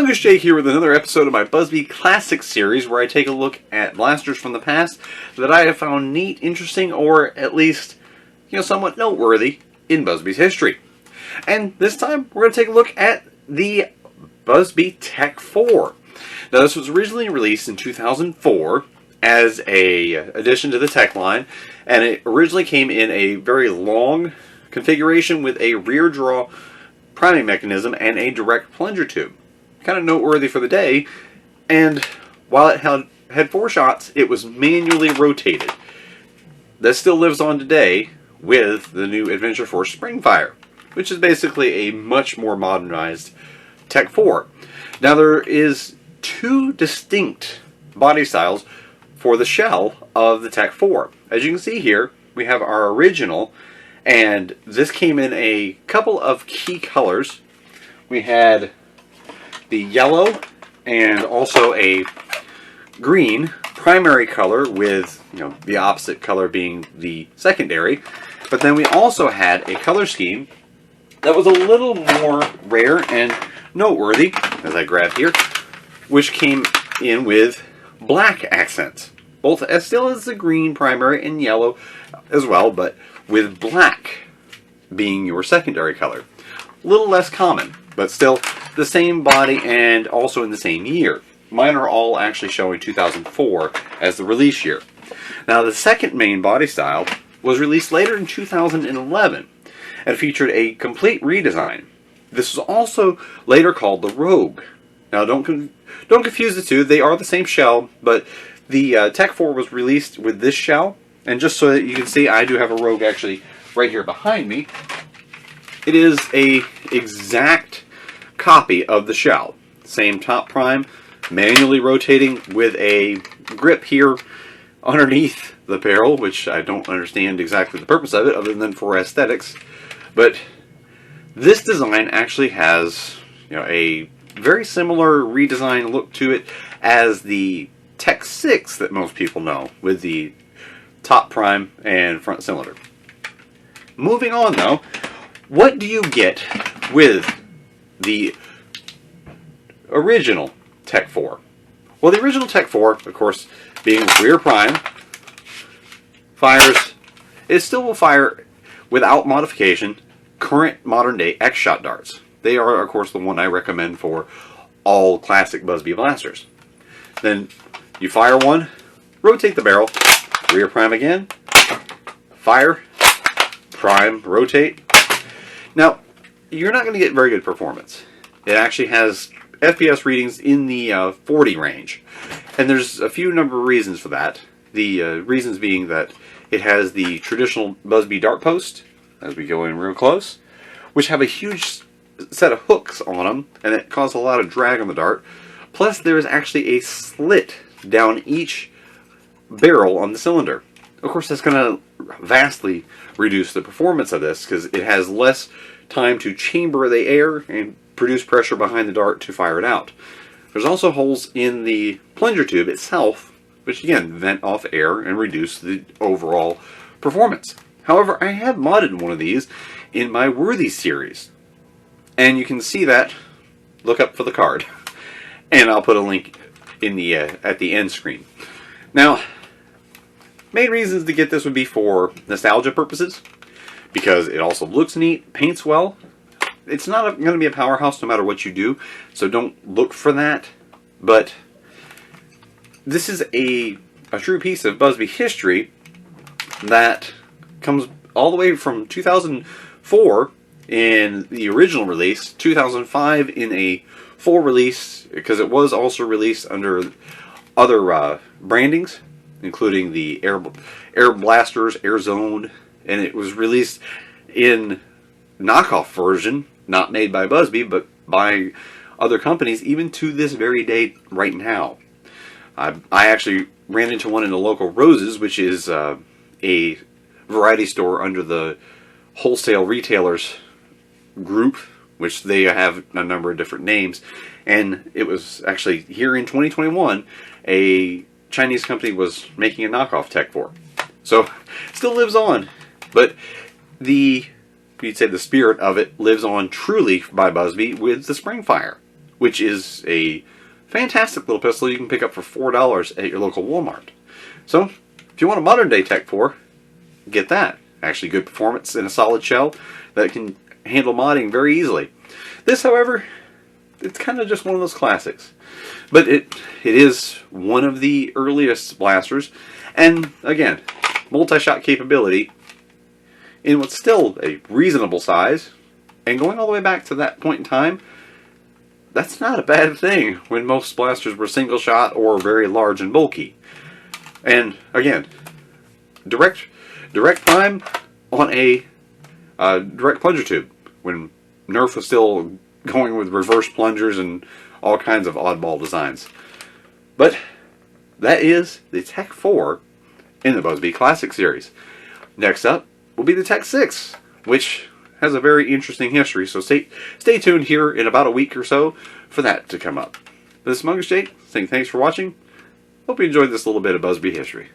Fungus Jake here with another episode of my Busby Classic series where I take a look at blasters from the past that I have found neat, interesting, or at least, somewhat noteworthy in Busby's history. And this time we're going to take a look at the Busby Tech 4. Now this was originally released in 2004 as a addition to the Tech line, and it originally came in a very long configuration with a rear draw priming mechanism and a direct plunger tube. Kind of noteworthy for the day, and while it had 4 shots, it was manually rotated. That still lives on today with the new Adventure Force SpringFire, which is basically a much more modernized Tech 4. Now there is 2 distinct body styles for the shell of the Tech 4. As you can see here, we have our original, and this came in a couple of key colors. We had the yellow and also a green primary color with the opposite color being the secondary. But then we also had a color scheme that was a little more rare and noteworthy, as I grab here, which came in with black accents. Both as still as the green primary and yellow as well, but with black being your secondary color. A little less common, but still the same body and also in the same year. Mine are all actually showing 2004 as the release year. Now the second main body style was released later in 2011 and featured a complete redesign. This was also later called the Rogue. Now don't confuse the two, they are the same shell, but the Tech 4 was released with this shell, and just so that you can see, I do have a Rogue actually right here behind me. It is a exact copy of the shell. Same top prime, manually rotating with a grip here underneath the barrel, which I don't understand exactly the purpose of it other than for aesthetics. But this design actually has a very similar redesign look to it as the Tech 6 that most people know, with the top prime and front cylinder. Moving on though, what do you get with the original Tech 4? Well, the original Tech 4, of course, being rear prime, it still will fire without modification current modern day X-Shot darts. They are, of course, the one I recommend for all classic Busby blasters. Then you fire one, rotate the barrel, rear prime again, fire, prime, rotate. Now, you're not going to get very good performance. It actually has Fps readings in the 40 range. And there's a few number of reasons for that. The reasons being that it has the traditional Busby dart post, as we go in real close, which have a huge set of hooks on them, and it causes a lot of drag on the dart. Plus, there is actually a slit down each barrel on the cylinder. Of course, that's going to vastly reduce the performance of this because it has less time to chamber the air and produce pressure behind the dart to fire it out. There's also holes in the plunger tube itself, which again vent off air and reduce the overall performance. However, I have modded one of these in my Worthy series, and you can see that. Look up for the card, and I'll put a link in the at the end screen. Now, main reasons to get this would be for nostalgia purposes, because it also looks neat, paints well. It's not going to be a powerhouse no matter what you do, so don't look for that. But this is a true piece of Busby history that comes all the way from 2004 in the original release, 2005 in a full release, because it was also released under other brandings, including the Air Blasters, Air Zone, and it was released in knockoff version, not made by Busby, but by other companies, even to this very day right now. I actually ran into one in the local Roses, which is a variety store under the wholesale retailers group, which they have a number of different names, and it was actually here in 2021 a Chinese company was making a knockoff Tech 4. So it still lives on, but you'd say the spirit of it lives on truly by Busby with the SpringFire, which is a fantastic little pistol you can pick up for $4 at your local Walmart. So, if you want a modern day Tech 4, get that. Actually good performance in a solid shell that can handle modding very easily. This, however, it's kind of just one of those classics. But it is one of the earliest blasters, and again, multi-shot capability in what's still a reasonable size, and going all the way back to that point in time, that's not a bad thing when most blasters were single shot or very large and bulky. And again, direct prime on a direct plunger tube when Nerf was still going with reverse plungers and all kinds of oddball designs. But that is the Tech 4 in the Busby Classic series. Next up will be the Tech 6, which has a very interesting history, so stay tuned here in about a week or so for that to come up. This is Monkish Jake saying thanks for watching. Hope you enjoyed this little bit of Busby history.